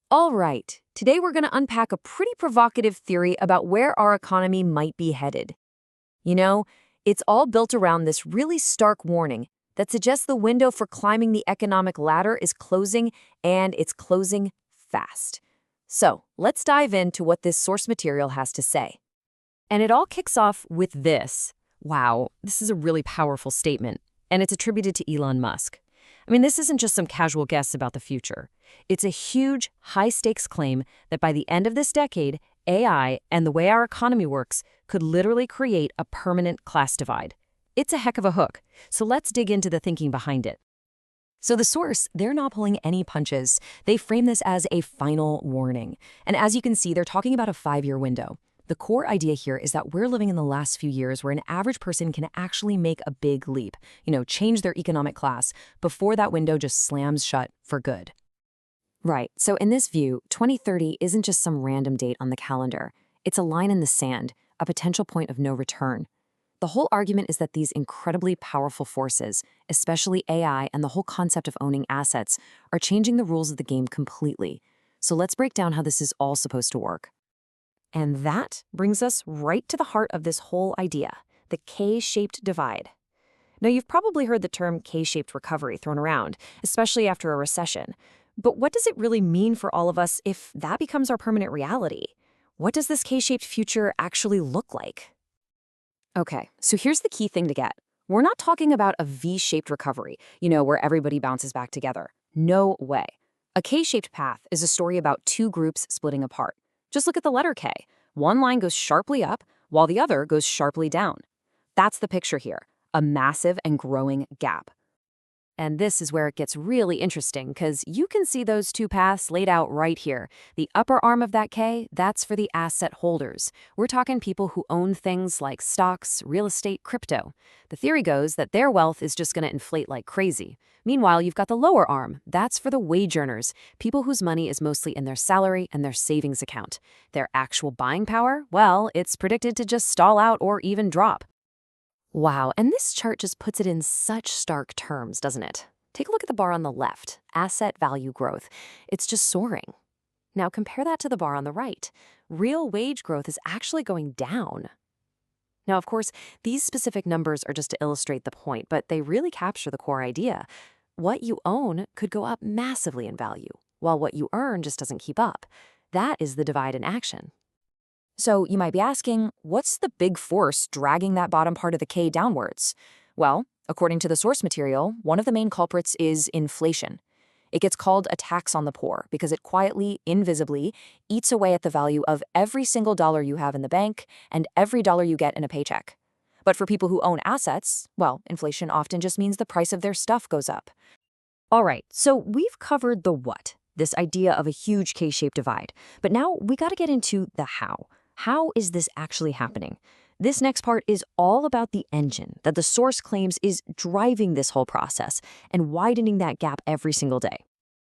All right, today we're going to unpack a pretty provocative theory about where our economy might be headed. You know, it's all built around this really stark warning that suggests the window for climbing the economic ladder is closing, and it's closing fast. So, let's dive into what this source material has to say. And it all kicks off with this. Wow, this is a really powerful statement, and it's attributed to Elon Musk. I mean, this isn't just some casual guess about the future. It's a huge, high-stakes claim that by the end of this decade, AI and the way our economy works could literally create a permanent class divide. It's a heck of a hook, so let's dig into the thinking behind it. So the source, they're not pulling any punches. They frame this as a final warning. And as you can see, they're talking about a 5-year window. The core idea here is that we're living in the last few years where an average person can actually make a big leap, change their economic class before that window just slams shut for good. Right, so in this view, 2030 isn't just some random date on the calendar. It's a line in the sand, a potential point of no return. The whole argument is that these incredibly powerful forces, especially AI and the whole concept of owning assets, are changing the rules of the game completely. So let's break down how this is all supposed to work. And that brings us right to the heart of this whole idea, the K-shaped divide. Now, you've probably heard the term K-shaped recovery thrown around, especially after a recession. But what does it really mean for all of us if that becomes our permanent reality? What does this K-shaped future actually look like? Okay, so here's the key thing to get. We're not talking about a V-shaped recovery, where everybody bounces back together. No way. A K-shaped path is a story about two groups splitting apart. Just look at the letter K. One line goes sharply up, while the other goes sharply down. That's the picture here, a massive and growing gap. And this is where it gets really interesting, because you can see those two paths laid out right here. The upper arm of that K, that's for the asset holders. We're talking people who own things like stocks, real estate, crypto. The theory goes that their wealth is just going to inflate like crazy. Meanwhile, you've got the lower arm. That's for the wage earners, people whose money is mostly in their salary and their savings account. Their actual buying power, well, it's predicted to just stall out or even drop. Wow, and this chart just puts it in such stark terms, doesn't it? Take a look at the bar on the left, asset value growth. It's just soaring. Now compare that to the bar on the right. Real wage growth is actually going down. Now, of course, these specific numbers are just to illustrate the point, but they really capture the core idea. What you own could go up massively in value, while what you earn just doesn't keep up. That is the divide in action. So you might be asking, what's the big force dragging that bottom part of the K downwards? Well, according to the source material, one of the main culprits is inflation. It gets called a tax on the poor because it quietly, invisibly, eats away at the value of every single dollar you have in the bank and every dollar you get in a paycheck. But for people who own assets, well, inflation often just means the price of their stuff goes up. All right, so we've covered the what, this idea of a huge K-shaped divide. But now we got to get into the how. How is this actually happening? This next part is all about the engine that the source claims is driving this whole process and widening that gap every single day.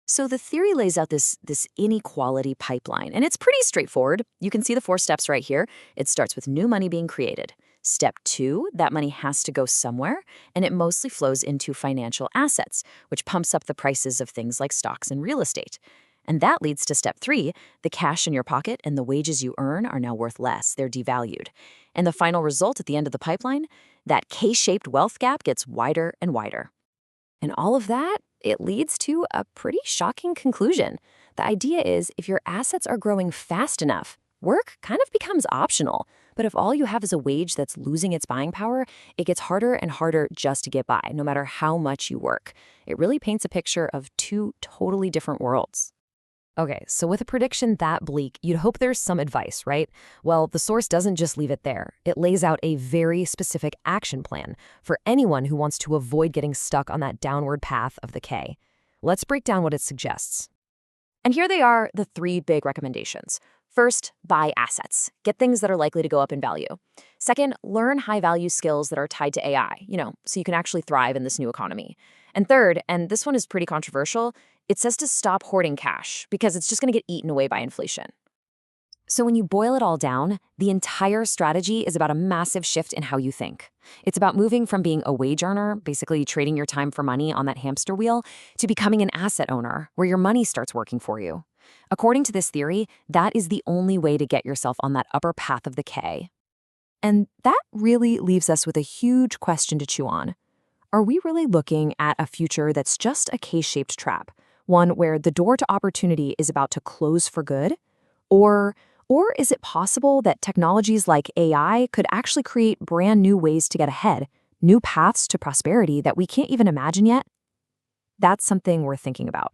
So the theory lays out this inequality pipeline, and it's pretty straightforward. You can see the 4 steps right here. It starts with new money being created. Step 2, that money has to go somewhere, and it mostly flows into financial assets, which pumps up the prices of things like stocks and real estate. And that leads to step 3, the cash in your pocket and the wages you earn are now worth less, they're devalued. And the final result at the end of the pipeline, that K-shaped wealth gap gets wider and wider. And all of that, it leads to a pretty shocking conclusion. The idea is if your assets are growing fast enough, work kind of becomes optional. But if all you have is a wage that's losing its buying power, it gets harder and harder just to get by, no matter how much you work. It really paints a picture of 2 totally different worlds. Okay, so with a prediction that bleak, you'd hope there's some advice, right? Well, the source doesn't just leave it there. It lays out a very specific action plan for anyone who wants to avoid getting stuck on that downward path of the K. Let's break down what it suggests. And here they are, the 3 big recommendations. First, buy assets. Get things that are likely to go up in value. Second, learn high-value skills that are tied to AI, so you can actually thrive in this new economy. And third, and this one is pretty controversial, it says to stop hoarding cash because it's just going to get eaten away by inflation. So when you boil it all down, the entire strategy is about a massive shift in how you think. It's about moving from being a wage earner, basically trading your time for money on that hamster wheel, to becoming an asset owner, where your money starts working for you. According to this theory, that is the only way to get yourself on that upper path of the K. And that really leaves us with a huge question to chew on. Are we really looking at a future that's just a K-shaped trap, one where the door to opportunity is about to close for good? Or is it possible that technologies like AI could actually create brand new ways to get ahead, new paths to prosperity that we can't even imagine yet? That's something we're thinking about.